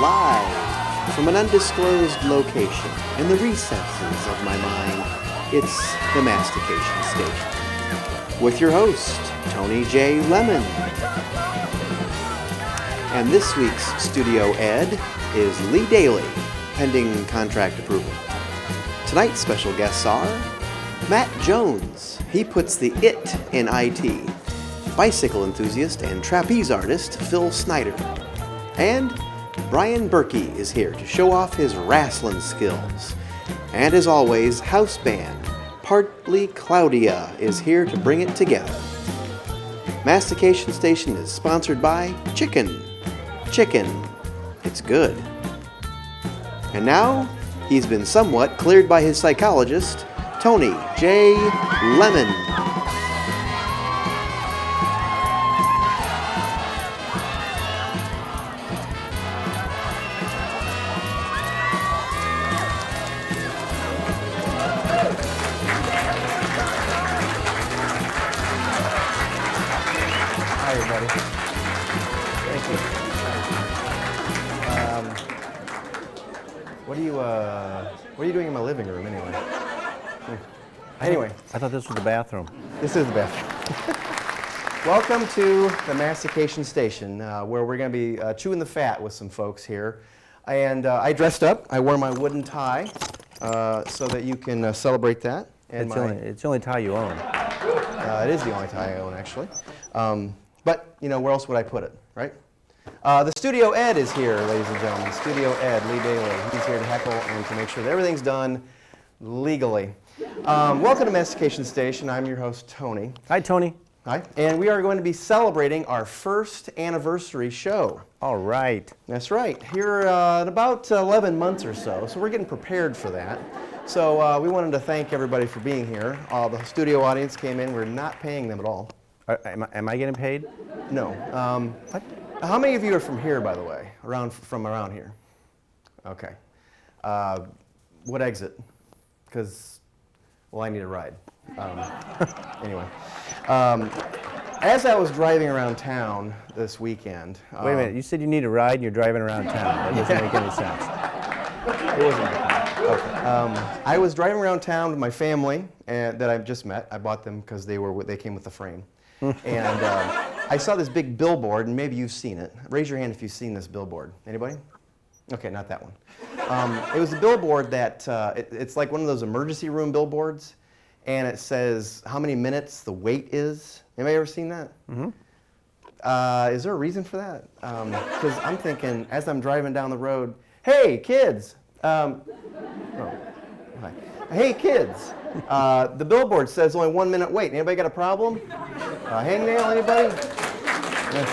Live from an undisclosed location in the recesses of my mind, it's the Mastication Station. With your host, Tony J Lemmon. And this week's Studio Ed is Lee Daly, pending contract approval. Tonight's special guests are Matt Jones, he puts the it in IT, bicycle enthusiast and trapeze artist Phil Snider, and Brian Birkey is here to show off his wrestling skills. And as always, house band Partly Claudia is here to bring it together. Mastication Station is sponsored by Chicken. Chicken, it's good. And now, he's been somewhat cleared by his psychologist, Tony J Lemmon. Hi, everybody. Thank you. What are you doing in my living room anyway? Anyway, I thought this was the bathroom. this is the bathroom. Welcome to the Mastication Station, where we're going to be chewing the fat with some folks here. And I dressed up. I wore my wooden tie so that you can celebrate that. And It's the only tie you own. it is the only tie I own, actually. But, you know, where else would I put it, right? The Studio Ed is here, ladies and gentlemen. Studio Ed, Lee Daly. He's here to heckle and to make sure that everything's done legally. Welcome to Mastication Station. I'm your host, Tony. Hi, Tony. Hi. And we are going to be celebrating our first anniversary show. All right. That's right. Here in about 11 months or so. So we're getting prepared for that. So we wanted to thank everybody for being here. The studio audience came in. We're not paying them at all. Am I getting paid? No. How many of you are from here, by the way? From around here? Okay. What exit? Because, well, I need a ride. Anyway. As I was driving around town this weekend... Wait a minute. You said you need a ride and you're driving around town. That doesn't make any sense. It wasn't my car. Okay. I was driving around town with my family that I've just met. I bought them because they came with the frame. And I saw this big billboard, and maybe you've seen it. Raise your hand if you've seen this billboard. Anybody? Okay, not that one. It was a billboard that, it's like one of those emergency room billboards, and it says how many minutes the wait is. Anybody ever seen that? Mm-hmm. Is there a reason for that? Because I'm thinking, as I'm driving down the road, hey, kids. Hi. Hey, kids. The billboard says only 1 minute wait. Anybody got a problem? Hangnail, anybody? I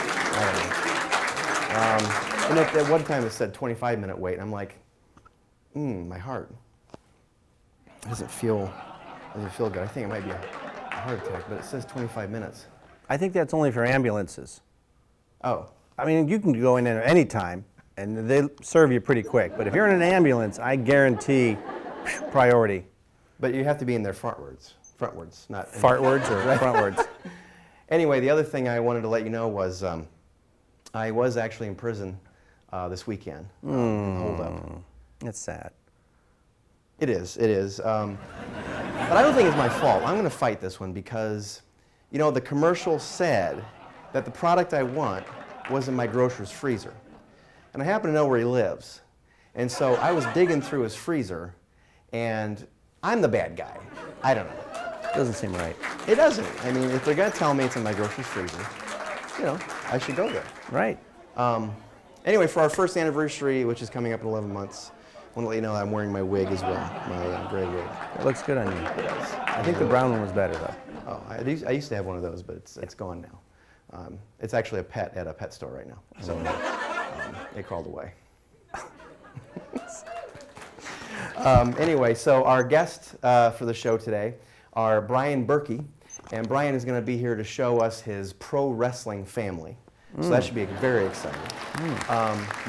don't know. And at one time it said 25-minute wait. I'm like, my heart doesn't feel good. I think it might be a heart attack, but it says 25 minutes. I think that's only for ambulances. Oh. I mean, you can go in there any time, and they serve you pretty quick. But if you're in an ambulance, I guarantee priority. But you have to be in there frontwards, not... Fartwards or frontwards? Anyway, the other thing I wanted to let you know was I was actually in prison this weekend. Hold up. That's sad. It is. But I don't think it's my fault. I'm going to fight this one because, you know, the commercial said that the product I want was in my grocer's freezer. And I happen to know where he lives. And so I was digging through his freezer, and I'm the bad guy. I don't know. Doesn't seem right. It doesn't. I mean, if they're going to tell me it's in my grocer's freezer, you know, I should go there. Right. Anyway, for our first anniversary, which is coming up in 11 months, I want to let you know I'm wearing my wig as well, my gray wig. It looks good on you. It does. I think the brown one was better, though. Oh, I used to have one of those, but it's gone now. It's actually a pet at a pet store right now, so it crawled away. Anyway, so our guests for the show today are Brian Birkey, and Brian is going to be here to show us his pro wrestling family. So that should be very exciting.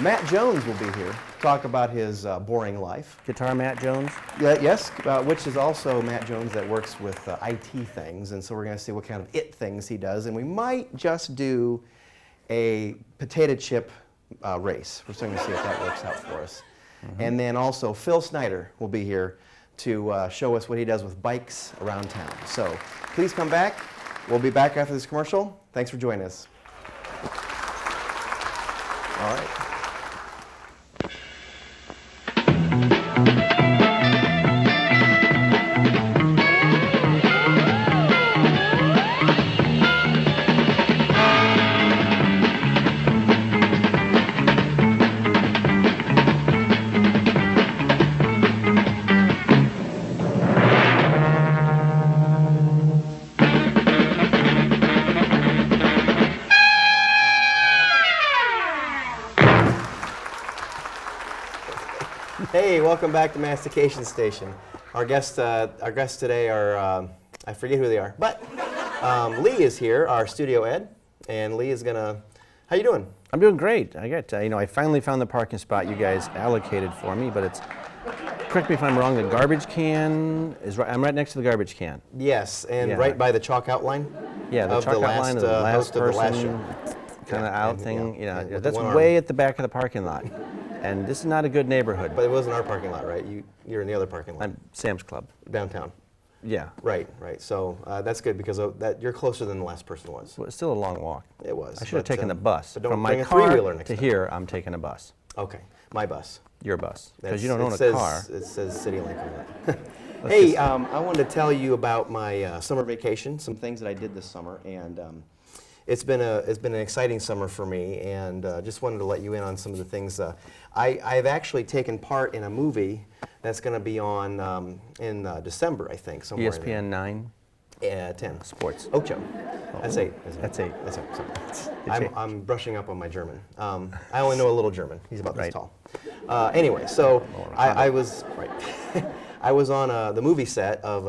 Matt Jones will be here to talk about his boring life. Guitar Matt Jones? Yes, which is also Matt Jones that works with IT things, and so we're going to see what kind of it things he does, and we might just do a potato chip race. We're starting to see if that works out for us. And then also Phil Snider will be here to show us what he does with bikes around town. So please come back. We'll be back after this commercial. Thanks for joining us. All right. Hey, welcome back to Mastication Station. Our guests today are, I forget who they are, but Lee is here, our studio ed, and Lee is gonna, how you doing? I'm doing great. I got, I finally found the parking spot you guys allocated for me, but it's, correct me if I'm wrong, the garbage can is right, I'm right next to the garbage can. Yes, and Yeah. right by the chalk outline? Yeah, the of chalk the outline of the last, last host of the last person show. kind of Yeah, out and- thing. yeah, You know, and with that's one way arm. at the back of the parking lot. And this is not a good neighborhood. But it wasn't our parking lot, right? You're in the other parking lot, I'm Sam's Club. downtown. Yeah. Right. So that's good because you're closer than the last person was. Well, it's still a long walk. It was. I should have but, taken the bus. But don't From my bring a car three-wheeler next to time. here, I'm taking a bus. Okay, my bus. Your bus. Because That's- you don't own it a says- car. It says CityLink on it. Let's Hey, just- I wanted to tell you about my summer vacation, some things that I did this summer, and it's been an exciting summer for me, and just wanted to let you in on some of the things. I've actually taken part in a movie that's going to be on in December, I think, somewhere. in there. ESPN 9 10. Sports. Ocho. That's 8. Isn't it? That's 8. That's 8. It's Sorry. eight. I'm brushing up on my German. I only know a little German. He's about this Right. tall. Anyway, so Or I was right. I was on the movie set of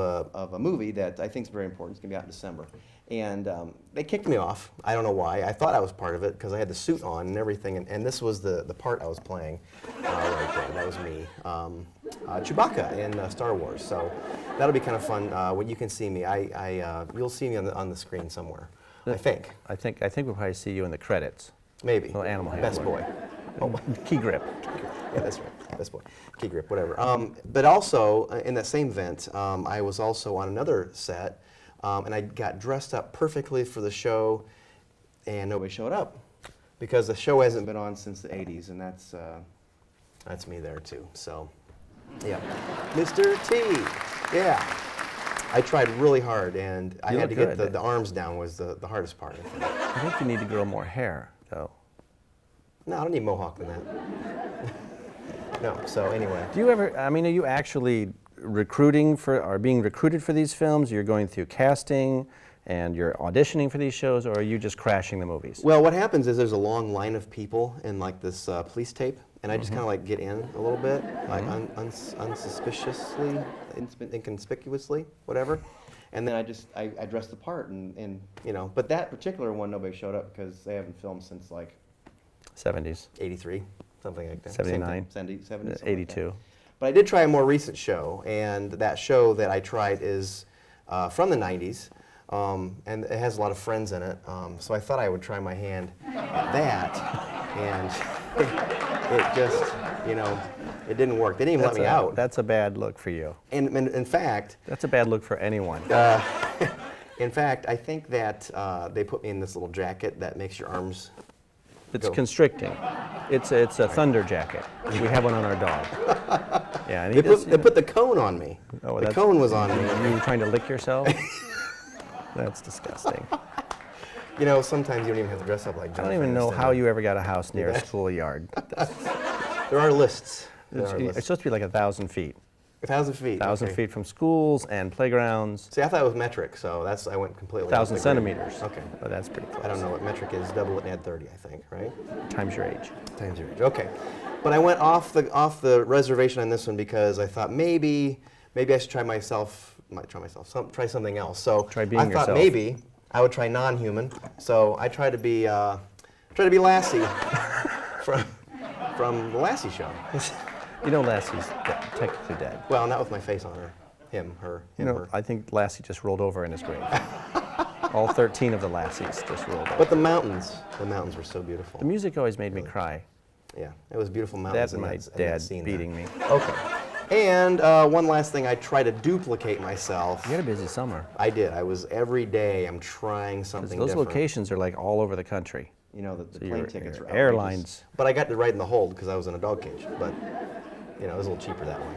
a movie that I think is very important. It's gonna be out in December, and they kicked me off. I don't know why. I thought I was part of it because I had the suit on and everything, and this was the part I was playing right there. That was me, Chewbacca in Star Wars. So that'll be kind of fun. When you can see me, you'll see me on the screen somewhere. I think. I think we'll probably see you in the credits. Maybe. Little animal Best handler. boy. Key grip. Yeah, that's right. Best boy. Key grip, whatever. But also, in that same event, I was also on another set, and I got dressed up perfectly for the show, and nobody showed up because the show hasn't been on since the 80s, and that's me there too. So, yeah. Mr. T. Yeah. I tried really hard, and I You had to look get good. the arms down was the hardest part, I think. I think you need to grow more hair, though. No, I don't need mohawk than that. No, so anyway. Do you ever, I mean, are you actually recruiting for, or being recruited for these films? You're going through casting and you're auditioning for these shows, or are you just crashing the movies? Well, what happens is there's a long line of people in like this police tape, and I just kind of like get in a little bit, like unsuspiciously, inconspicuously, whatever. And then I dress the part, and you know. But that particular one, nobody showed up because they haven't filmed since like 70s. 83, something like that. 79. 70, 70, 82. But I did try a more recent show, and that show that I tried is from the 90s, and it has a lot of Friends in it. So I thought I would try my hand at that, and it just, you know, it didn't work. They didn't even let me out. That's a bad look for you. And in fact, That's a bad look for anyone. in fact, I think that they put me in this little jacket that makes your arms. It's Go. constricting. It's a thunder jacket. We have one on our dog. Yeah, and They put the cone on me. Oh, the that's- cone was on me. You were trying to lick yourself? That's disgusting. You know, sometimes you don't even have to dress up like I John. don't even know how you ever got a house near a that? schoolyard. There are lists. There It's, are it's lists. supposed to be like 1,000 feet. 1,000 feet. 1,000 okay. feet from schools and playgrounds. See, I thought it was metric, so I went completely. 1,000 off the grid. centimeters. Okay. Oh, that's pretty close. I don't know what metric is. Double it and add 30, I think, right? Times your age. Times your age. Okay. But I went off the reservation on this one because I thought maybe I should try something else. So Try being I thought yourself. maybe I would try non-human. So I tried to be Lassie from the Lassie show. You know Lassie's technically dead. Well, not with my face on her. Him, her, him, You know, her. I think Lassie just rolled over in his grave. All 13 of the lassies just rolled up. But the mountains were so beautiful. The music always made me cry. Yeah, it was beautiful mountains. That and my in that dad scene beating there. me. Okay. And one last thing, I try to duplicate myself. You had a busy summer. I did. I was every day. I'm trying something Those different. locations are like all over the country. You know, the So plane your tickets are outrageous. airlines. But I got to ride in the hold because I was in a dog cage. But you know, it was a little cheaper that way.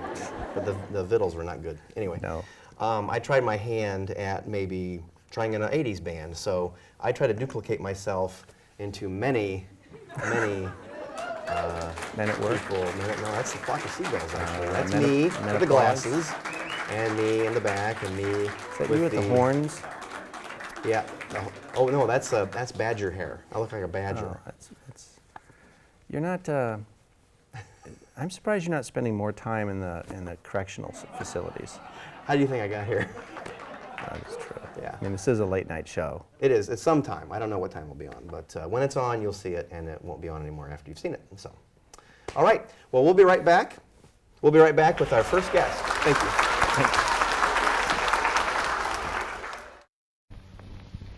But the vittles were not good. Anyway. No. I tried my hand at maybe trying in an 80s band. So I try to duplicate myself into many Men at work. people. No, that's the flock of seagulls, actually. That's men me at- men with at the flags. glasses, and me in the back, and me Is that you with the horns? Yeah. Oh, no, that's badger hair. I look like a badger. Oh, that's. You're not. I'm surprised you're not spending more time in the correctional facilities. How do you think I got here? That is true. Yeah. I mean, this is a late night show. It is. It's sometime. I don't know what time it'll be on, but when it's on, you'll see it, and it won't be on anymore after you've seen it. So, all right. Well, we'll be right back. We'll be right back with our first guest. Thank you.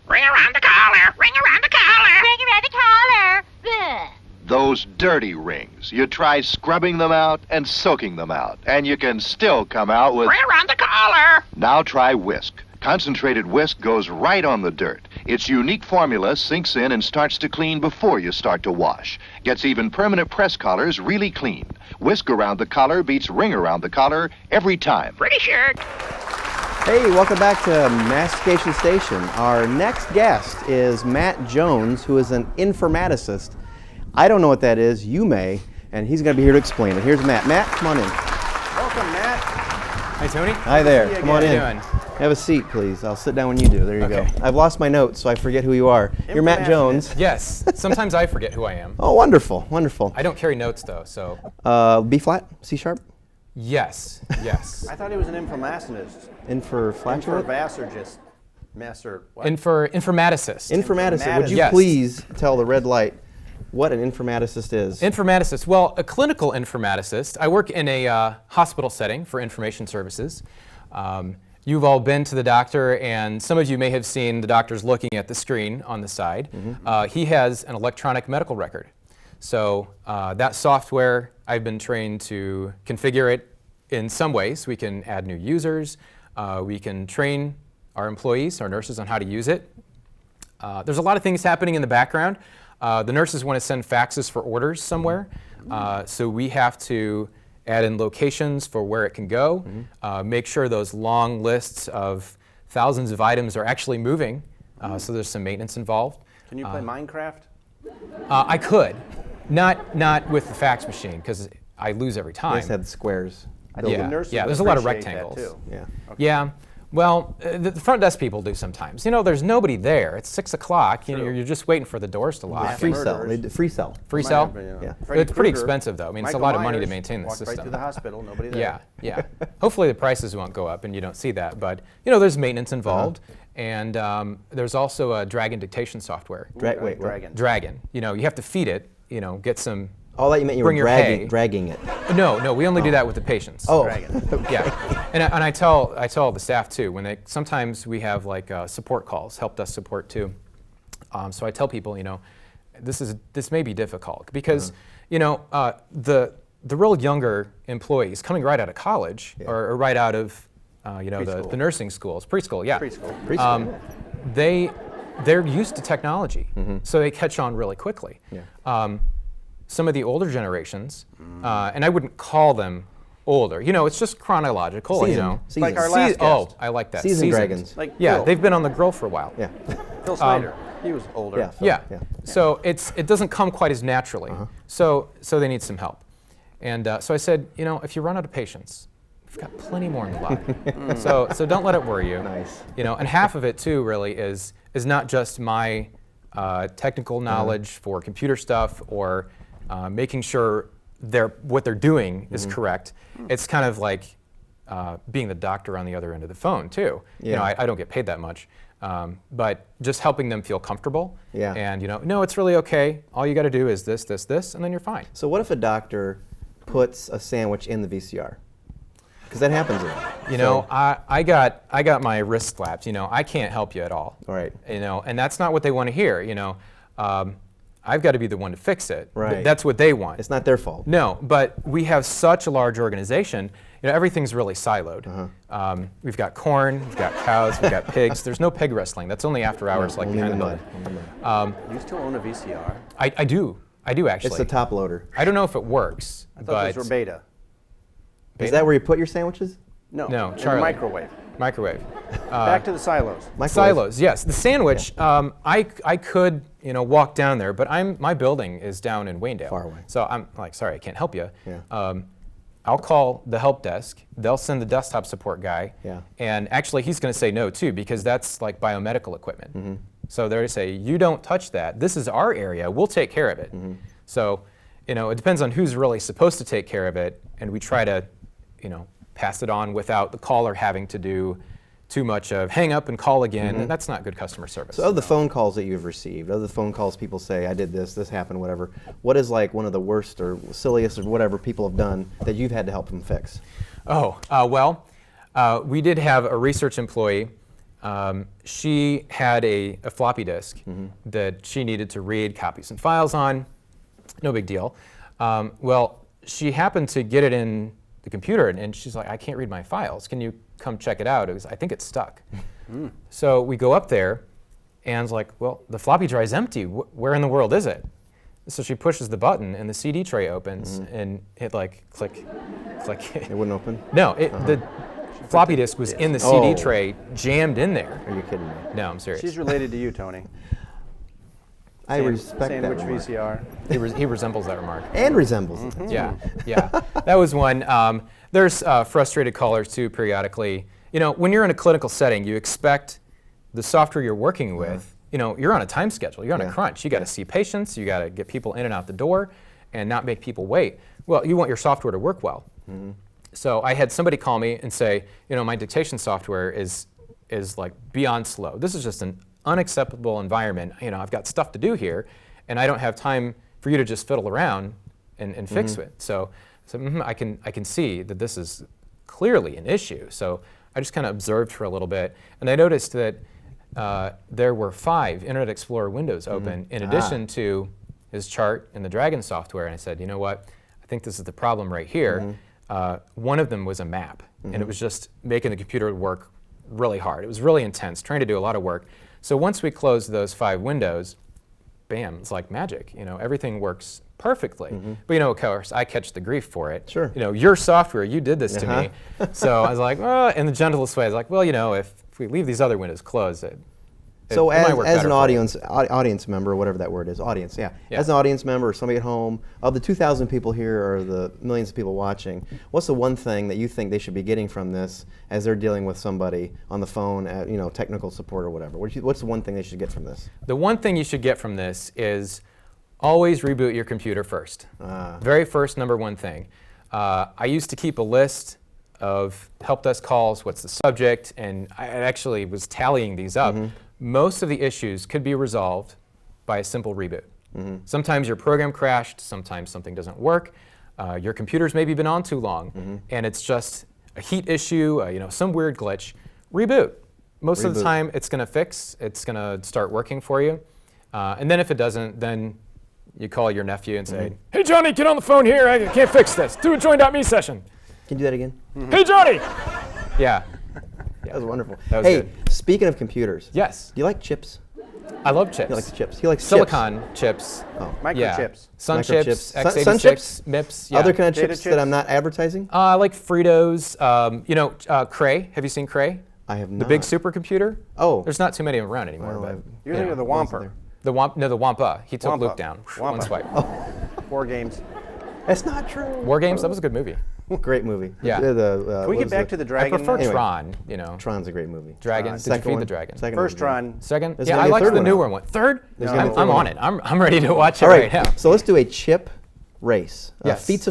Ring around the collar, ring around the collar. Ring around the collar. Ugh. Those dirty rings. You try scrubbing them out and soaking them out, and you can still come out with... Ring around the collar. Now try Whisk. Concentrated Whisk goes right on the dirt. Its unique formula sinks in and starts to clean before you start to wash. Gets even permanent press collars really clean. Whisk around the collar beats ring around the collar every time. Pretty sure. Hey, welcome back to Mastication Station. Our next guest is Matt Jones, who is an informaticist. I don't know what that is, you may, and he's going to be here to explain it. Here's Matt. Matt, come on in. Welcome, Matt. Hi, Tony. Hi there, come on in. How you doing? Have a seat, please. I'll sit down when you do. There you Okay. go. I've lost my notes, so I forget who you are. You're Matt Jones. Yes. Sometimes I forget who I am. Oh, wonderful, wonderful. I don't carry notes though, so B flat, C sharp, yes, yes. I thought he was an informationist. in for flatulent. Informavasorgist. Master. What? Informaticist. Informaticist. Would you Yes. please tell the red light what an informaticist is? Informaticist. Well, a clinical informaticist. I work in a hospital setting for information services. You've all been to the doctor, and some of you may have seen the doctor's looking at the screen on the side. He has an electronic medical record. So that software, I've been trained to configure it in some ways. We can add new users. We can train our employees, our nurses, on how to use it. There's a lot of things happening in the background. The nurses want to send faxes for orders somewhere, so we have to add in locations for where it can go, make sure those long lists of thousands of items are actually moving, so there's some maintenance involved. Can you play Minecraft? I could, not with the fax machine, because I lose every time. Just had the squares. Yeah, nurses yeah, would there's a lot of appreciate that, rectangles. too. Yeah. Yeah. Well, the front desk people do sometimes. You know, there's nobody there. It's 6 o'clock. You know, you're just waiting for the doors to lock. Free murderers. cell. They do free cell. Free cell? Yeah. Freddy It's pretty Krueger, expensive, though. I mean, it's a Michael lot of money to Myers maintain the walked right system. through the hospital, nobody there. Yeah, yeah. Hopefully the prices won't go up and you don't see that. But, you know, there's maintenance involved. And there's also a Dragon dictation software. Wait, what? Dragon. Dragon. You know, you have to feed it, you know, get some... Oh, that you meant you were Bring your hay. dragging it. No, we only do that with the patients. Oh. Yeah, and I tell the staff too, when they, sometimes we have like support calls, help desk support too. So I tell people, you know, this may be difficult because, you know, the real younger employees coming right out of college or right out of, you know, the nursing schools, preschool, yeah. Preschool. They're used to technology, so they catch on really quickly. Yeah. Some of the older generations, and I wouldn't call them older. You know, it's just chronological. You know, Seasoned. Like our last Oh, guest. I like that. Seasoned dragons. Like Yeah, Phil. they've been on the grill for a while. Yeah. Phil Snider. He was older. Yeah. Phil. Yeah. Yeah. So it doesn't come quite as naturally. So they need some help. And so I said, you know, if you run out of patience, we've got plenty more in the lobby. So don't let it worry you. Nice. You know, and half of it too really is not just my technical knowledge for computer stuff or making sure what they're doing is correct. It's kind of like being the doctor on the other end of the phone too. You know, I don't get paid that much, but just helping them feel comfortable. Yeah. And you know, no, it's really okay. All you got to do is this, and then you're fine. So what if a doctor puts a sandwich in the VCR? Because that happens a lot. You know, I got my wrist slapped. You know, I can't help you at all. Right. You know, and that's not what they want to hear. You know, I've got to be the one to fix it. Right. That's what they want. It's not their fault. No, but we have such a large organization. You know, everything's really siloed. We've got corn, we've got cows, we've got pigs. There's no pig wrestling. That's only after hours, like Only behind in the the mud. mud. You still own a VCR? I do actually. It's the top loader. I don't know if it works, I thought but those were beta. Is that where you put your sandwiches? No, No, in the Charlie. microwave. Microwave. Back to the silos. Microwave. Silos, yes. The sandwich, I could, you know, walk down there, but my building is down in Waynedale. Far away. So I'm like, sorry, I can't help you. Yeah. I'll call the help desk. They'll send the desktop support guy. Yeah. And actually, he's going to say no too, because that's like biomedical equipment. Mm-hmm. So they're going to say, you don't touch that. This is our area. We'll take care of it. Mm-hmm. So, you know, it depends on who's really supposed to take care of it, and we try to, you know, pass it on without the caller having to do too much of hang up and call again, and that's not good customer service. So of the phone calls that you've received, of the phone calls people say, I did this, this happened, whatever, what is like one of the worst or silliest or whatever people have done that you've had to help them fix? Well, we did have a research employee. She had a floppy disk that she needed to read, copy some files on. No big deal. Well, she happened to get it in the computer, and she's like, I can't read my files. Can you come check it out? I think it's stuck. So we go up there, and it's like, well, the floppy drive is empty. Where in the world is it? So she pushes the button, and the CD tray opens, and it like click. It wouldn't open? No, the floppy disk was in the CD Oh. tray, jammed in there. Are you kidding me? No, I'm serious. She's related to you, Tony. I respect that Sandwich remark. VCR. He resembles that remark. And resembles it. Yeah. That was one. There's frustrated callers too periodically. You know, when you're in a clinical setting, you expect the software you're working with, you know, you're on a time schedule, you're on a crunch. You got to see patients, you got to get people in and out the door and not make people wait. Well, you want your software to work well. So I had somebody call me and say, you know, my dictation software is like beyond slow. This is just an unacceptable environment. You know, I've got stuff to do here, and I don't have time for you to just fiddle around and fix it. So I can see that this is clearly an issue. So I just kind of observed for a little bit, and I noticed that there were 5 Internet Explorer windows open in addition to his chart in the Dragon software. And I said, you know what? I think this is the problem right here. One of them was a map, and it was just making the computer work really hard. It was really intense, trying to do a lot of work. So once we closed those 5 windows, bam, it's like magic. You know, everything works perfectly. But you know, of course, I catch the grief for it. Sure. You know, your software, you did this to me. So I was like, well, in the gentlest way, I was like, well, you know, if we leave these other windows closed, So it might work as better an for you. audience member, whatever that word is, audience, yeah. Yeah. As an audience member or somebody at home, of the 2,000 people here or the millions of people watching, what's the one thing that you think they should be getting from this as they're dealing with somebody on the phone, at, you know, technical support or whatever? What's the one thing they should get from this? The one thing you should get from this is always reboot your computer first. Very first, number one thing. I used to keep a list of help desk calls, what's the subject, and I actually was tallying these up. Most of the issues could be resolved by a simple reboot. Sometimes your program crashed, sometimes something doesn't work, your computer's maybe been on too long, and it's just a heat issue, you know, some weird glitch. Reboot. Most of the time it's going to fix, it's going to start working for you. And then if it doesn't, then you call your nephew and say, hey Johnny, get on the phone here, I can't fix this. Do a join.me session. Can you do that again? Hey Johnny! Yeah. That was wonderful. That was hey, good. speaking of computers, Yes. do you like chips? I love chips. He likes chips. He likes Silicon chips. Microchips. Yeah. Sun Microchips. chips, Sun x86, chips? MIPS. Yeah. Other kind of Data chips, chips? that I'm not advertising? I like Fritos. You know, Cray. Have you seen Cray? I have not. The big supercomputer? Oh. There's not too many of them around anymore. Well, but You're thinking of the Whomper. the Wampa. He took Wampa. Luke down. One Wampa. swipe. 4 games. That's not true. War Games. That was a good movie. Great movie. Yeah. Can we get back to the I Dragon? prefer Anyway. Tron. You know, Tron's a great movie. Dragon. Did you Second feed one? the dragon? Second First one. Tron. Second. There's Yeah, gonna I be a liked third the one newer out. one. Third. There's gonna be a third I'm one on it. I'm ready to watch it All right right, now. so let's do a chip race. Yes. Feats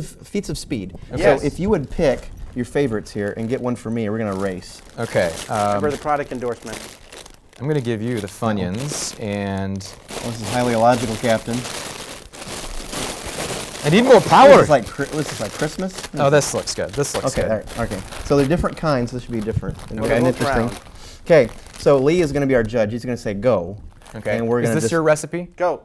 of speed. Yes. So if you would pick your favorites here and get one for me, we're going to race. Okay. Remember the product endorsement. I'm going to give you the Funyuns and This is highly illogical, Captain. I need more power. This is like Christmas. Oh, this looks good. This looks Okay, good. all right, okay. So they're different kinds. This should be different. And Okay. and Look interesting. around. Okay, so Lee is going to be our judge. He's going to say go. Okay. And we're Is going to this your recipe? Go.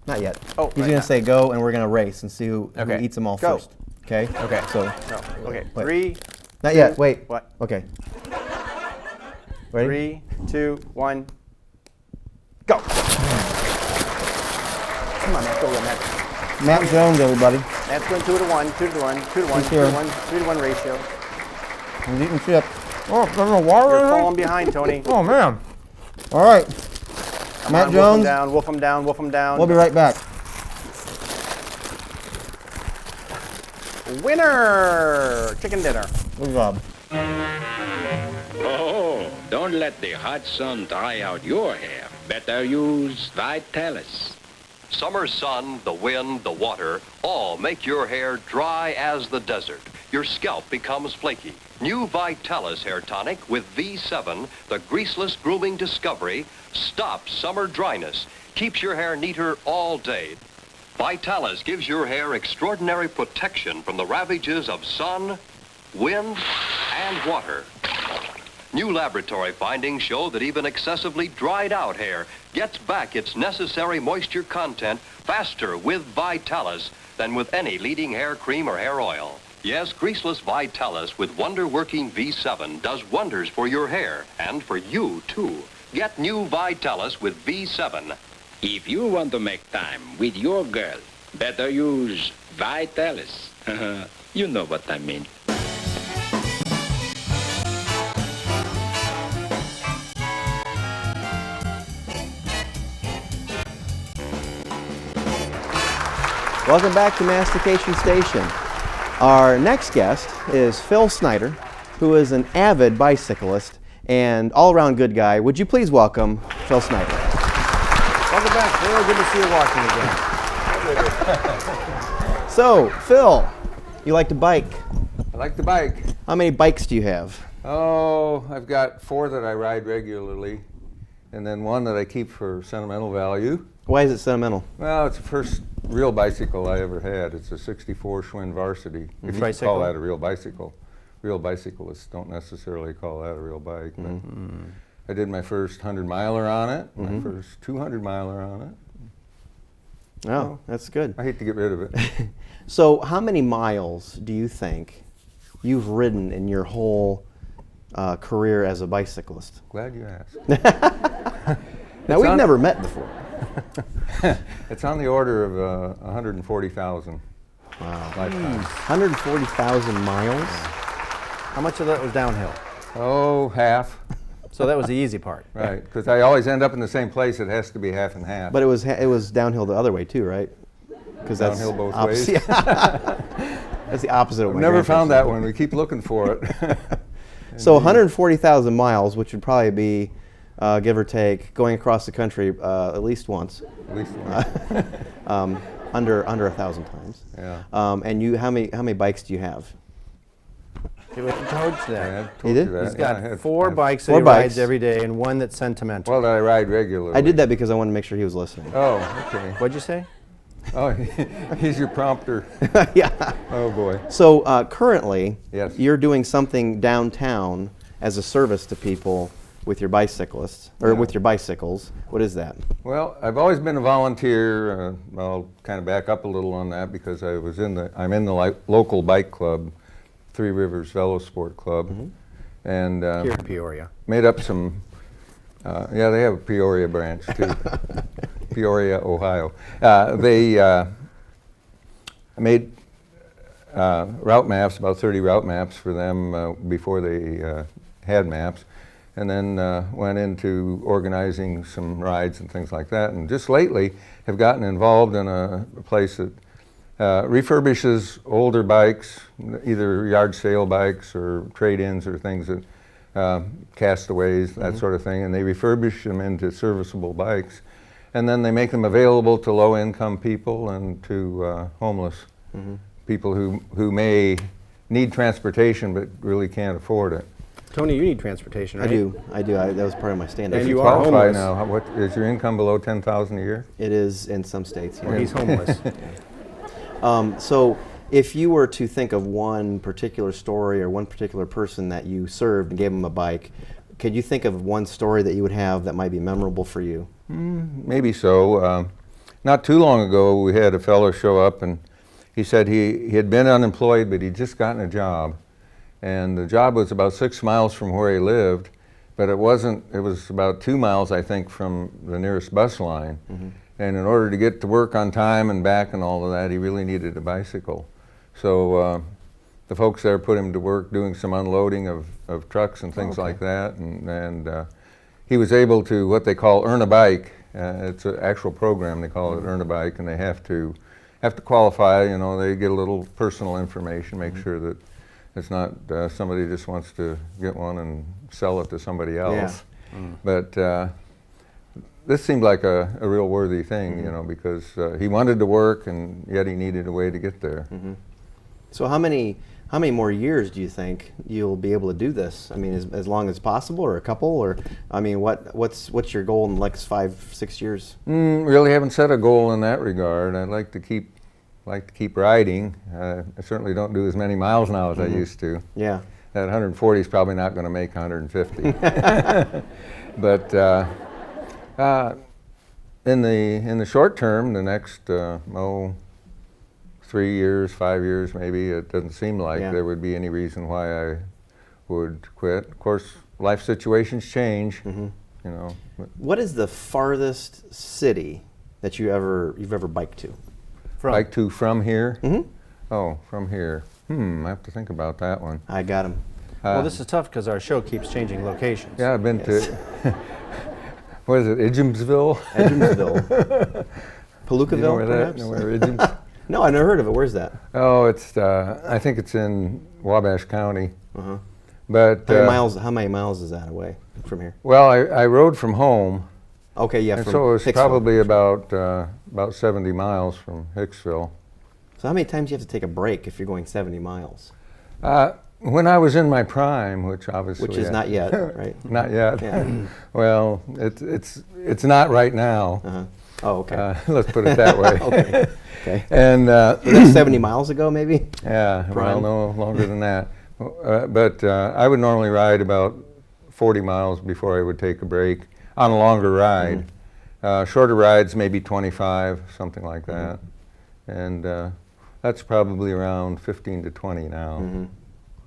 Not yet. Oh, He's right going now. to say go, and we're going to race and see who Okay. eats them all Go. first. Okay. Okay. So No. Okay. Wait. 3, not yet. Wait. What? Okay. Ready? 3, 2, 1, go. Come on, Matt. Go, Matt. Matt Jones, everybody. Matt's going 2 to 1, 2 to 1, 2 to 1, 2 here. to 1, 3 to 1 ratio. He's eating chip. Oh, there's no water You're in there? falling behind, Tony. Oh man. All right. Come Matt on, Jones. wolf him down, wolf him down. We'll be right back. Winner! Chicken dinner. Good job. Oh, don't let the hot sun dry out your hair. Better use Vitalis. Summer sun, the wind, the water, all make your hair dry as the desert. Your scalp becomes flaky. New Vitalis Hair Tonic with V7, the greaseless grooming discovery, stops summer dryness, keeps your hair neater all day. Vitalis gives your hair extraordinary protection from the ravages of sun, wind, and water. New laboratory findings show that even excessively dried out hair gets back its necessary moisture content faster with Vitalis than with any leading hair cream or hair oil. Yes, greaseless Vitalis with wonder-working V7 does wonders for your hair and for you, too. Get new Vitalis with V7. If you want to make time with your girl, better use Vitalis. You know what I mean. Welcome back to Mastication Station. Our next guest is Phil Snider, who is an avid bicyclist and all-around good guy. Would you please welcome Phil Snider? Welcome back, Phil. Good to see you walking again. So, Phil, you like to bike. I like to bike. How many bikes do you have? Oh, I've got 4 that I ride regularly, and then 1 that I keep for sentimental value. Why is it sentimental? Well, it's the first real bicycle I ever had. It's a '64 Schwinn Varsity. If you could call that a real bicycle. Real bicyclists don't necessarily call that a real bike. But I did my first 100-miler on it, my first 200-miler on it. Oh, that's good. I hate to get rid of it. So, how many miles do you think you've ridden in your whole career as a bicyclist? Glad you asked. Now, we've never met before. It's on the order of 140,000. Wow. Lifetime. 140,000 miles? How much of that was downhill? Oh, half. So that was the easy part. Right, because I always end up in the same place. It has to be half and half. But it was downhill the other way too, right? Because that's Downhill both ways. ways. That's the opposite of I've what my never grandpa found said. that one. We keep looking for it. So 140,000 miles, which would probably be, give or take, going across the country at least once. At least one. Under 1,000 times. Yeah. And you, how many bikes do you have? He went to Toad's I then. had told did? you that. He's Yeah, I got had 4 bikes that 4 he bikes. rides every day and 1 that's sentimental. Well, that I ride regularly. I did that because I wanted to make sure he was listening. Oh, okay. What'd you say? Oh, he's your prompter. Yeah. Oh, boy. So currently, Yes. you're doing something downtown as a service to people with your bicyclists, or with your bicycles. What is that? Well, I've always been a volunteer. I'll kind of back up a little on that because I'm in the local bike club, Three Rivers Velosport Club, and Here in Peoria. made up some. Yeah, they have a Peoria branch too, Peoria, Ohio. They made route maps, about 30 route maps for them before they had maps, and then went into organizing some rides and things like that. And just lately have gotten involved in a place that refurbishes older bikes, either yard sale bikes or trade-ins or things that castaways, that sort of thing, and they refurbish them into serviceable bikes. And then they make them available to low-income people and to homeless people who may need transportation but really can't afford it. Tony, you need transportation, right? I do. That was part of my stand-up. And If you you are qualify homeless. now, what is your income below $10,000 a year? It is in some states. Or Yeah. he's homeless. So if you were to think of one particular story or one particular person that you served and gave them a bike, could you think of one story that you would have that might be memorable for you? Maybe so. Not too long ago, we had a fellow show up, and he said he had been unemployed, but he'd just gotten a job. And the job was about 6 miles from where he lived, but it wasn't. It was about 2 miles, I think, from the nearest bus line. And in order to get to work on time and back and all of that, he really needed a bicycle. So the folks there put him to work doing some unloading of trucks and things like that. And he was able to, what they call, earn a bike. It's an actual program. They call it Earn a Bike, and they have to qualify. You know, they get a little personal information, make sure that it's not somebody just wants to get one and sell it to somebody else. But this seemed like a real worthy thing, you know, because he wanted to work, and yet he needed a way to get there. So how many more years do you think you'll be able to do this? I mean, as long as possible, or a couple, or I mean, what's your goal in the next 5-6 years? Really haven't set a goal in that regard. I'd like to keep riding. I certainly don't do as many miles now as I used to. Yeah. That 140 is probably not going to make 150. But in the short term, the next 3 years, 5 years maybe, it doesn't seem like there would be any reason why I would quit. Of course, life situations change, you know. What is the farthest city that you've ever biked to? Bike to from here? Oh, from here. I have to think about that one. I got him. Well, this is tough because our show keeps changing locations. Yeah, I've been to, what is it, Idgemsville? Idgemsville. Palookaville, you know where perhaps? You know where Idgems? No, I've never heard of it. Where's that? Oh, it's, I think it's in Wabash County. But how many miles is that away from here? Well, I rode from home. Okay, yeah, and from so it was Hicksville. probably about 70 miles from Hicksville. So how many times do you have to take a break if you're going 70 miles? When I was in my prime, which obviously... Which is not yet, right? Not yet. Yeah. Well, it's not right now. Oh, okay. Let's put it that way. Okay. And that's 70 miles ago, maybe? Yeah, well, no longer than that. But I would normally ride about 40 miles before I would take a break on a longer ride. Shorter rides, maybe 25, something like that. And that's probably around 15 to 20 now.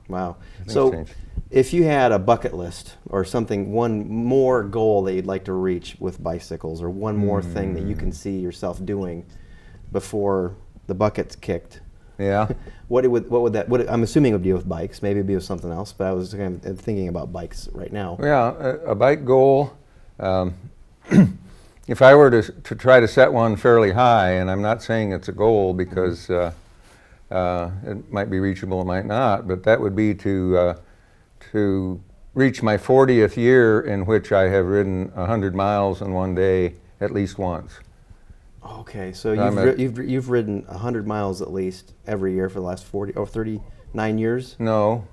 Wow. So if you had a bucket list or something, one more goal that you'd like to reach with bicycles, or one more thing that you can see yourself doing before the bucket's kicked, what would that? I'm assuming it would be with bikes. Maybe it'd be with something else. But I was kind of thinking about bikes right now. Yeah, a bike goal. If I were to try to set one fairly high, and I'm not saying it's a goal because it might be reachable, it might not, but that would be to reach my 40th year in which I have ridden 100 miles in one day at least once. Okay, so you've ridden 100 miles at least every year for the last 39 years? No,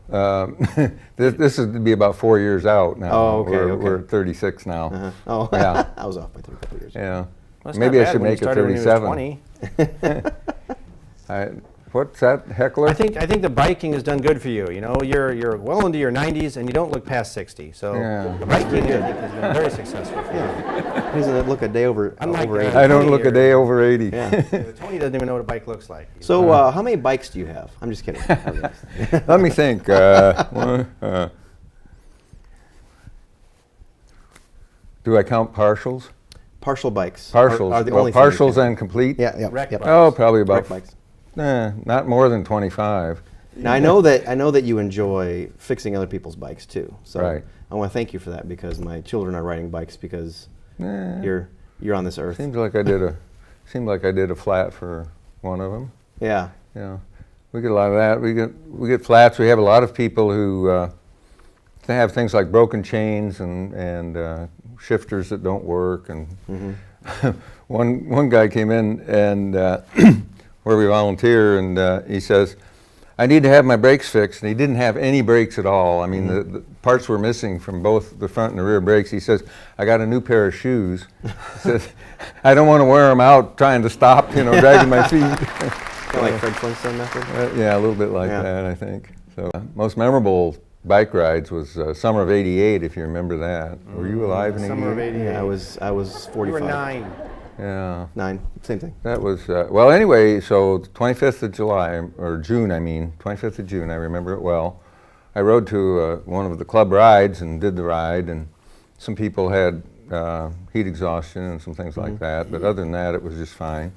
this would be about 4 years out now. Oh, okay, We're 36 now. Oh, yeah. I was off by 3 couple years. Yeah, well, maybe I should make it 37. What's that, heckler? I think the biking has done good for you. You know, you're well into your 90s and you don't look past 60. So the biking has been very successful for you. He doesn't look a day over 80. I don't look a day over 80. Yeah. Tony doesn't even know what a bike looks like. So how many bikes do you have? I'm just kidding. Let me think. Do I count partials? Partial bikes. Partials. Are the only partials and complete? Yeah. Oh, probably about bikes. Not more than 25. Now I know that you enjoy fixing other people's bikes too. So Right. I want to thank you for that, because my children are riding bikes because you're on this earth. Seems like I did a flat for one of them. Yeah. Yeah. We get a lot of that. We get flats. We have a lot of people who they have things like broken chains and shifters that don't work. And one guy came in and where we volunteer, and he says, I need to have my brakes fixed, and he didn't have any brakes at all. I mean, the parts were missing from both the front and the rear brakes. He says, I got a new pair of shoes. He says, I don't want to wear them out trying to stop, dragging my feet. Kind of like Fred Flintstone method? Yeah, a little bit like Yeah. that, I think. So most memorable bike rides was summer of '88, if you remember that. Were you alive in '88? Summer of '88. Yeah, I was 45. You were 9. Yeah. 9, same thing. That was, well, anyway, so the 25th of July, or June, I mean, 25th of June, I remember it well. I rode to one of the club rides and did the ride, and some people had heat exhaustion and some things like that, but other than that, it was just fine.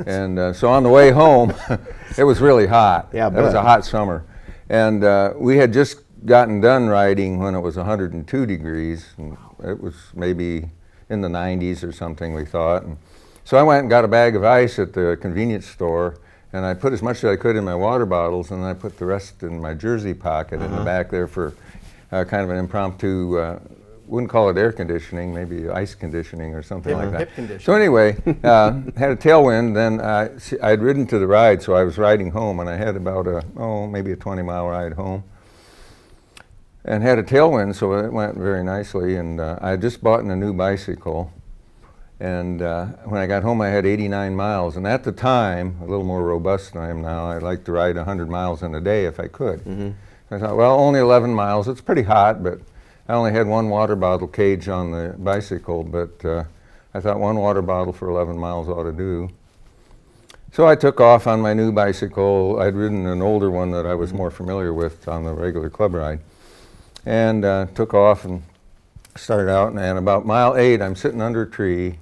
And so on the way home, it was really hot. Yeah, I it was bet. a hot summer. And we had just gotten done riding when it was 102 degrees, and it was maybe in the 90s or something, we thought. And so I went and got a bag of ice at the convenience store, and I put as much as I could in my water bottles, and I put the rest in my jersey pocket in the back there for kind of an impromptu, wouldn't call it air conditioning, maybe ice conditioning or something like that. Hip conditioning. So anyway, had a tailwind, then I'd ridden to the ride, so I was riding home, and I had about maybe a 20-mile ride home. And had a tailwind, so it went very nicely. And I had just bought a new bicycle. And when I got home, I had 89 miles. And at the time, a little more robust than I am now, I liked to ride 100 miles in a day if I could. I thought, well, only 11 miles. It's pretty hot, but I only had one water bottle cage on the bicycle. But I thought one water bottle for 11 miles ought to do. So I took off on my new bicycle. I'd ridden an older one that I was more familiar with on the regular club ride. And took off and started out, and about mile 8, I'm sitting under a tree.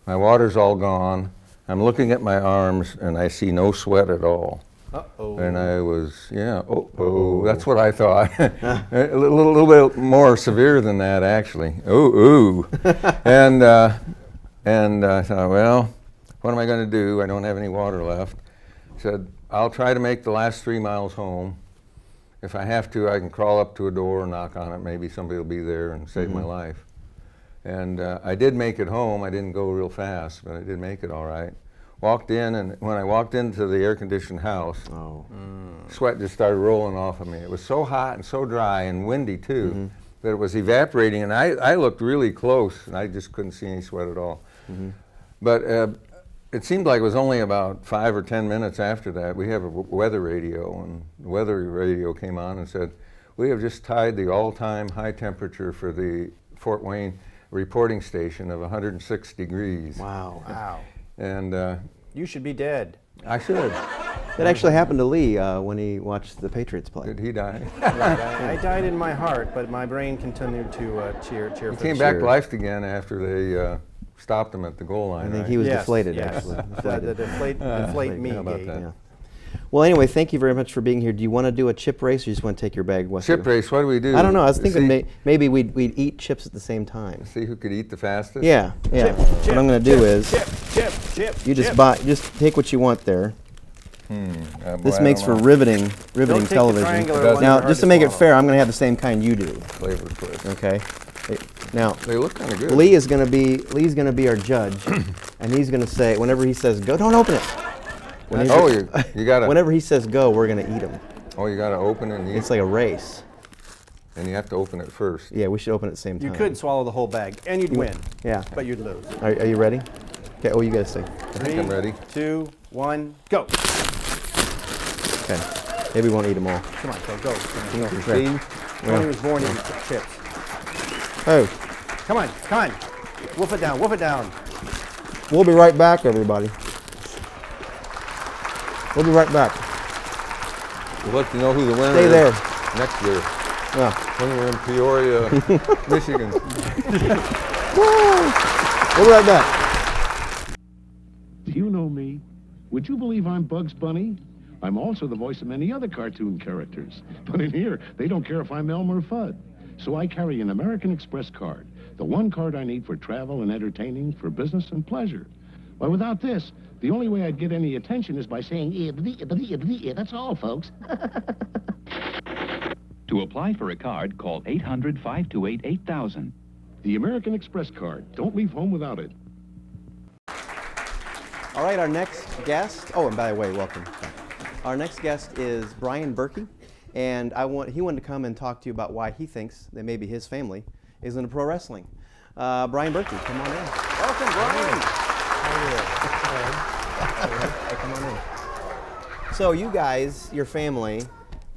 My water's all gone. I'm looking at my arms, and I see no sweat at all. Uh-oh. And I was, that's what I thought. A little bit more severe than that, actually. And I thought, well, what am I going to do? I don't have any water left. I said, I'll try to make the last 3 miles home. If I have to, I can crawl up to a door and knock on it. Maybe somebody will be there and save my life. And I did make it home. I didn't go real fast, but I did make it all right. Walked in, and when I walked into the air-conditioned house, sweat just started rolling off of me. It was so hot and so dry and windy, too, that it was evaporating. And I looked really close, and I just couldn't see any sweat at all. But it seemed like it was only about 5 or 10 minutes after that. We have a weather radio, and the weather radio came on and said, we have just tied the all-time high temperature for the Fort Wayne reporting station of 106 degrees. Wow. Wow. And You should be dead. I should. That actually happened to Lee when he watched the Patriots play. Did he die? I died in my heart, but my brain continued to cheer He for came the back to cheers. life again after they stopped him at the goal line. I think right? he was Yes, deflated, yes. actually. The deflate me how about gate. that? Yeah. Well, anyway, thank you very much for being here. Do you want to do a chip race, or you just want to take your bag with you? Chip race, what do we do? I don't know. I was thinking See- maybe we'd eat chips at the same time. See who could eat the fastest? Yeah, yeah. What I'm going to do is you just take what you want there. This Boy, I makes don't for know. riveting Don't take the television. triangular one, Now, they're just to hard make it swallow. fair, I'm going to have the same kind you do. Flavor twist. Okay. Now, They look kind of good. Lee's going to be our judge, and he's going to say whenever he says go, don't open it. Oh, you gotta. Whenever he says go, we're going to eat them. Oh, you gotta open it and eat. It's like a race. And you have to open it first. Yeah, we should open it at the same time. You could swallow the whole bag, and you'd win, Yeah. but you'd lose. Are you ready? Okay. Oh, you got to say. I think I'm ready. 2, 1, go. Okay. Maybe we won't eat them all. Come on, go. You know, for sure. See? Tony was born eating chips. Oh, Come on. Wolf it down. we'll be right back, everybody. We'll be right back. We'll let you know who the winner Stay is there. next year Yeah. when we're in Peoria, Michigan. We'll be right back. Do you know me? Would you believe I'm Bugs Bunny? I'm also the voice of many other cartoon characters. But in here, they don't care if I'm Elmer Fudd. So I carry an American Express card, the one card I need for travel and entertaining, for business and pleasure. Why, without this, the only way I'd get any attention is by saying, that's all, folks. To apply for a card, call 800-528-8000. The American Express card. Don't leave home without it. All right, our next guest. Oh, and by the way, welcome. Our next guest is Brian Birkey, and he wanted to come and talk to you about why he thinks that maybe his family is into pro wrestling. Brian Birkey, come on in. Welcome, Brian. Hey, come on in. So you guys, your family,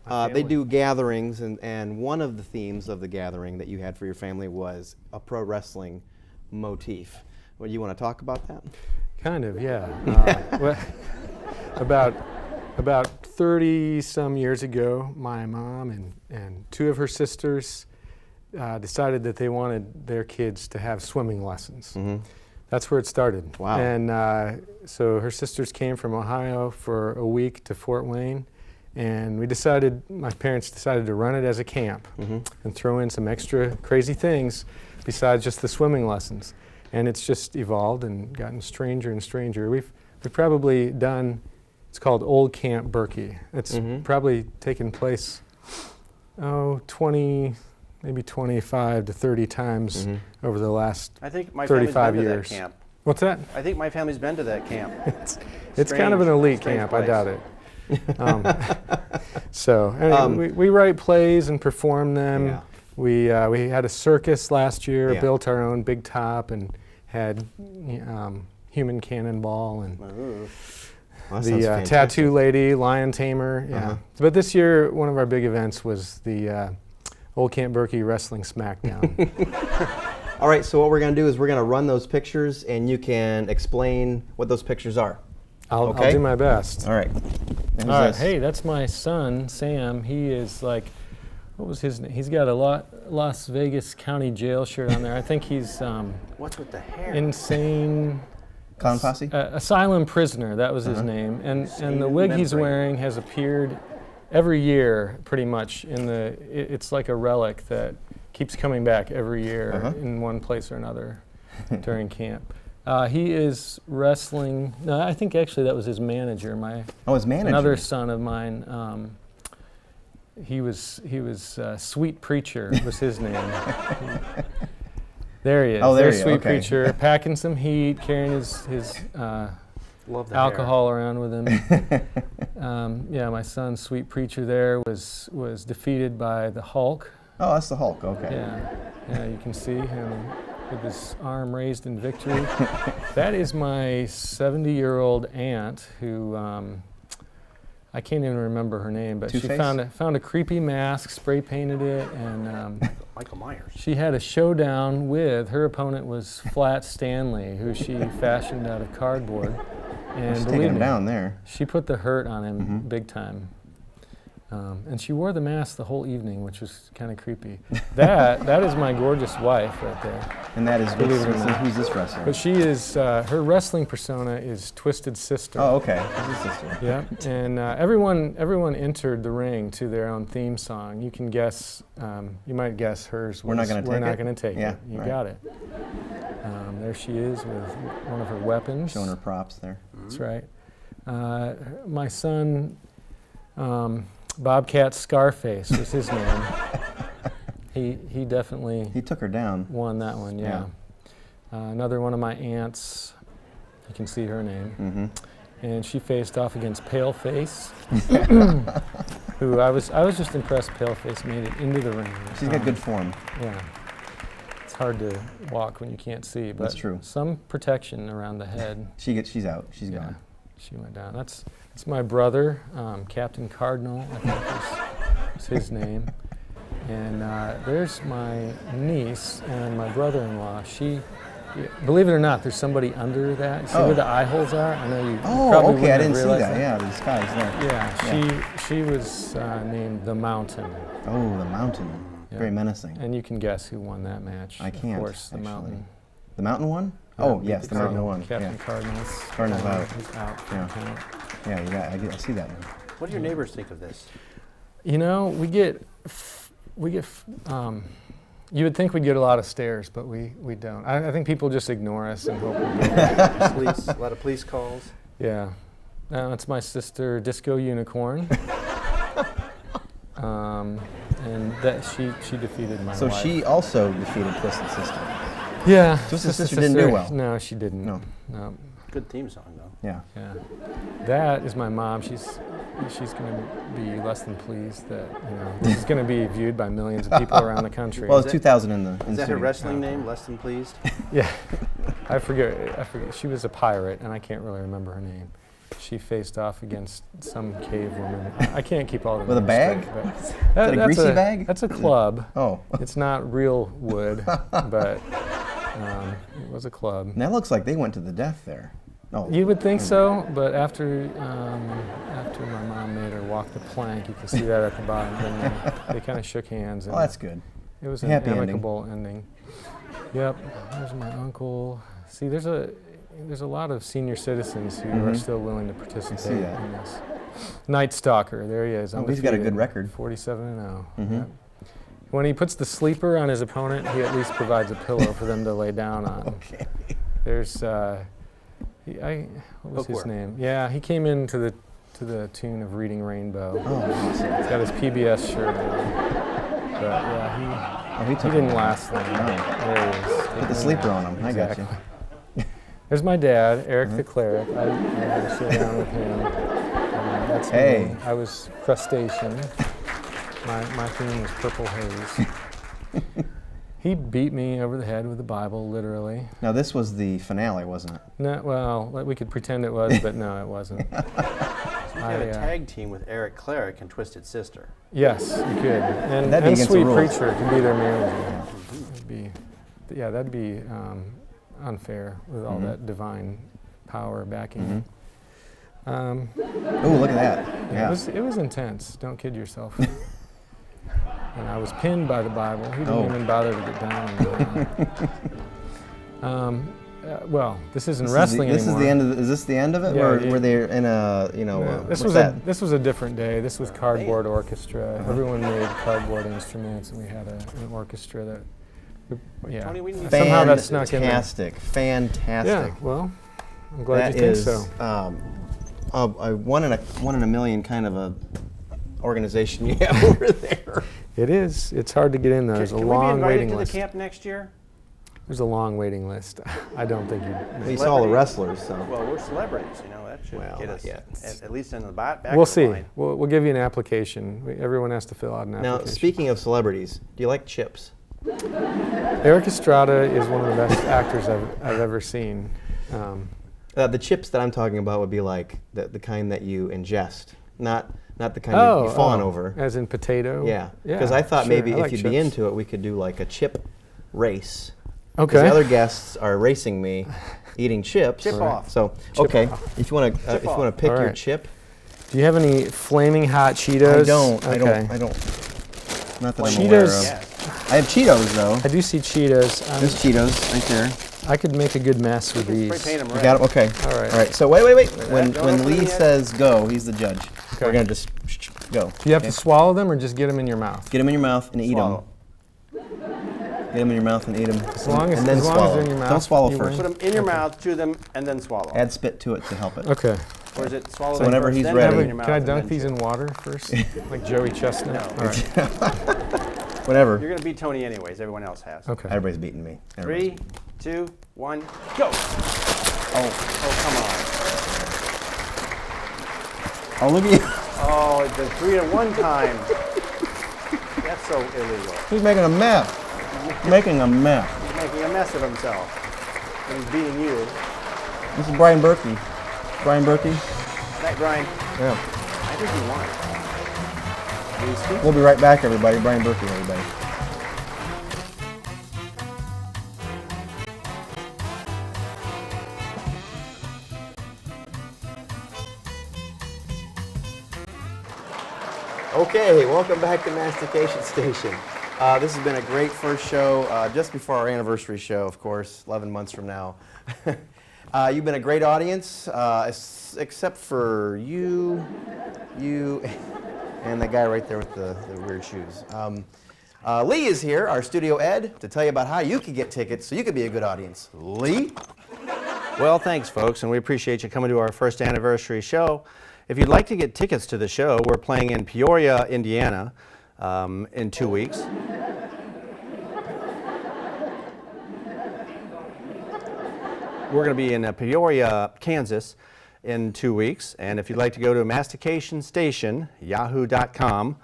they do gatherings, and one of the themes of the gathering that you had for your family was a pro wrestling motif. Well, you want to talk about that? Kind of, yeah. Well, about 30 some years ago, my mom and two of her sisters decided that they wanted their kids to have swimming lessons. That's where it started. Wow. And so her sisters came from Ohio for a week to Fort Wayne, and my parents decided to run it as a camp and throw in some extra crazy things besides just the swimming lessons. And it's just evolved and gotten stranger and stranger. We've probably done, it's called Old Camp Birkey. It's probably taken place, 20, maybe 25 to 30 times over the last 35 years. I think my family's been to that camp. What's that? I think my family's been to that camp. It's kind of an elite camp, place. I doubt it. So anyway, we write plays and perform them. Yeah. We had a circus last year, Yeah. built our own big top, and had human cannonball and the tattoo lady, lion tamer. Yeah. But this year, one of our big events was the Old Camp Birkey Wrestling Smackdown. All right, so what we're going to do is we're going to run those pictures, and you can explain what those pictures are. I'll do my best. All right. All right. Hey, that's my son, Sam. He is like, what was his name? He's got a Las Vegas County Jail shirt on there. I think he's What's with the hair? Clown Posse? Asylum prisoner. That was his name. And the wig he's wearing has appeared every year, pretty much. It's like a relic that keeps coming back every year in one place or another during camp. He is wrestling. No, I think actually that was his manager. His manager. Another son of mine. He was Sweet Preacher was his name. There he is. Oh, there's Sweet Preacher, packing some heat, carrying his Love the alcohol around with him. Yeah, my son, Sweet Preacher, there was defeated by the Hulk. Oh, that's the Hulk. Okay. Yeah, you can see him with his arm raised in victory. That is my 70-year-old aunt who, I can't even remember her name, but she found a creepy mask, spray painted it, and Michael Myers. She had a showdown with, her opponent was Flat Stanley, who she fashioned out of cardboard. And she's taking him down there. She put the hurt on him big time. And she wore the mask the whole evening, which was kind of creepy. That is my gorgeous wife right there. And that is, who's this wrestler? But she is, her wrestling persona is Twisted Sister. Oh, okay. Twisted Sister. Yeah, and everyone entered the ring to their own theme song. You can guess, you might guess hers was, We're not going to take it. You got it. There she is with one of her weapons. Showing her props there. That's right. My son, Bobcat Scarface was his name. He definitely took her down. Won that one, yeah. Another one of my aunts, you can see her name, and she faced off against Paleface, who I was just impressed. Paleface made it into the ring. She's got good form. Yeah, it's hard to walk when you can't see, but that's true. Some protection around the head. She's out. She's gone. She went down. That's my brother, Captain Cardinal, I think is his name. And there's my niece and my brother-in-law. Believe it or not, there's somebody under that. You see where the eye holes are? I know you probably wouldn't I didn't see that. that. Yeah, the disguise there. Yeah, she was named the Mountain. Oh, the Mountain. Yeah. Very menacing. And you can guess who won that match. I can't. Of course, the Mountain. The Mountain won? Oh, yes, the Mountain won. Captain Cardinal's. Cardinal's out. He's out for the count. Yeah, I see that now. What do your neighbors think of this? You know, we get. You would think we'd get a lot of stares, but we don't. I think people just ignore us and hope we get police, a lot of police calls. Yeah. It's my sister, Disco Unicorn. And that she defeated my wife. So she also defeated Twisted Sister. Yeah. Twisted Sister didn't do well. No, she didn't. No. Good theme song, though. Yeah. Yeah. That is my mom. She's going to be less than pleased that this is going to be viewed by millions of people around the country. Well, it's 2000 in the. Is that her wrestling name? Less than pleased. Yeah. I forget. She was a pirate, and I can't really remember her name. she faced off against some cave woman. I can't keep all the With a names bag? straight, but Is that a greasy bag? That's a club. Oh. It's not real wood, but it was a club. And that looks like they went to the death there. Oh. You would think so, but after my mom made her walk the plank, you can see that at the bottom. Then they kind of shook hands. And Oh, that's good. It was an Happy ending. amicable ending. Yep. There's my uncle. See, there's a lot of senior citizens who are still willing to participate in this. Night Stalker, there he is. Oh, he's got a good record. 47-0. Yep. When he puts the sleeper on his opponent, he at least provides a pillow for them to lay down on. Okay. There's what was his name? Yeah, he came in to the tune of Reading Rainbow. Oh, awesome. He's got his PBS shirt on. But yeah, he didn't last long. No. There he is. Put the sleeper on him. Exactly. I got you. There's my dad, Eric the Cleric. I had to sit down with him. That's me. I was crustacean. My theme was Purple Haze. He beat me over the head with the Bible, literally. Now this was the finale, wasn't it? No, well, we could pretend it was, but no, it wasn't. You had a tag team with Eric Cleric and Twisted Sister. Yes, you could. And That'd be Sweet the rules. Preacher could be their manager. That'd be unfair with all that divine power backing. Oh, look at that. Yeah. It was intense. Don't kid yourself. And I was pinned by the Bible. He didn't even bother to get down on me. Well, this isn't wrestling anymore. This is the end of it? Is this the end of it? Yeah, or were they in a, this was a different day. This was cardboard orchestra. Everyone made cardboard instruments, and we had an orchestra that, Tony, we need somehow that snuck in there. Fantastic. Yeah, well, I'm glad you think so. A one in a million kind of a organization you have over there. It is. It's hard to get in there. There's a long waiting list. Can we be invited to the camp next year? There's a long waiting list. I don't think you'd. At least all the wrestlers. So. Well, we're celebrities, that should get us at least in the back. We'll of the see. line. We'll give you an application. Everyone has to fill out an application. Now, speaking of celebrities, do you like chips? Eric Estrada is one of the best actors I've ever seen. The chips that I'm talking about would be like the kind that you ingest, not the kind you fawn over. As in potato? Yeah. Because I thought maybe if you'd be into it, we could do like a chip race. Okay. Because the other guests are racing me, eating chips. Chip off. So Chip off. if you want to pick your chip. Do you have any flaming hot Cheetos? I don't. Okay. I don't. Not that Cheetos. I'm aware of. I have Cheetos though. I do see Cheetos. There's Cheetos right there. I could make a good mess with these. Spray paint them You red. got 'em? Okay. All right. All right. So wait. When open Lee it yet. says go, he's the judge. Okay. We're gonna just go. Do you have to swallow them or just get them in your mouth? Get them in your mouth and eat them. Get them in your mouth and eat them. As long as then swallow. they're in your mouth. Don't swallow you first. win. Put them in your mouth, chew them, and then swallow. Add spit to it to help it. Okay. Or is it swallow So them whenever first, he's then ready- have it in your mouth, Can I and dunk then these chew? in water first? Like Joey Chestnut? No. All right. Whatever. You're going to beat Tony anyways. Everyone else has. Okay. Everybody's beating me. 3, 2, 1, go! Oh, come on. Oh, look at you. Oh, it's a 3 at one time. That's so illegal. He's making a mess. Making a mess. He's making a mess of himself. And he's beating you. This is Brian Birkey. Brian Birkey. Night, Brian. Yeah. I think he won. Will you speak? We'll be right back, everybody. Brian Birkey, everybody. Okay, welcome back to Mastication Station. This has been a great first show, just before our anniversary show, of course, 11 months from now. You've been a great audience, except for you, and the guy right there with the weird shoes. Lee is here, our studio Ed, to tell you about how you can get tickets so you can be a good audience. Lee? Well, thanks, folks, and we appreciate you coming to our first anniversary show. If you'd like to get tickets to the show, we're playing in Peoria, Indiana, in 2 weeks. We're going to be in Peoria, Kansas, in 2 weeks. And if you'd like to go to Mastication Station, yahoo.com,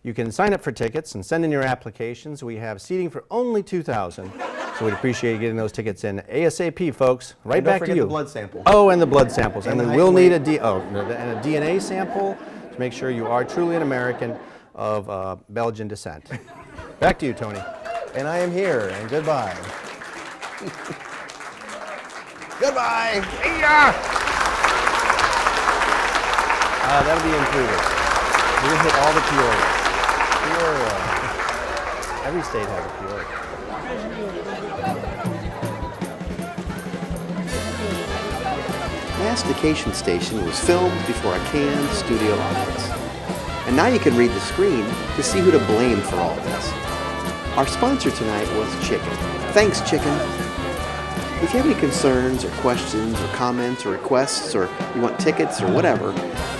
you can sign up for tickets and send in your applications. We have seating for only 2,000, so So we'd appreciate getting those tickets in ASAP, folks. Right And don't back to forget you. the blood sample. Oh, and the blood samples. And And we the will height need and a DNA sample to make sure you are truly an American of Belgian descent. Back to you, Tony. And I am here, and goodbye. Goodbye. That'll be included. We're going to hit all the Peoria. Every state has a Peoria. Mastication Station was filmed before a canned studio audience. And now you can read the screen to see who to blame for all this. Our sponsor tonight was Chicken. Thanks, Chicken. If you have any concerns or questions or comments or requests, or you want tickets or whatever,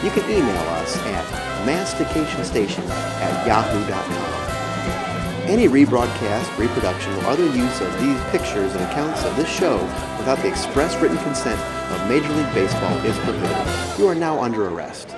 you can email us at masticationstation@yahoo.com. Any rebroadcast, reproduction, or other use of these pictures and accounts of this show without the express written consent of Major League Baseball is prohibited. You are now under arrest.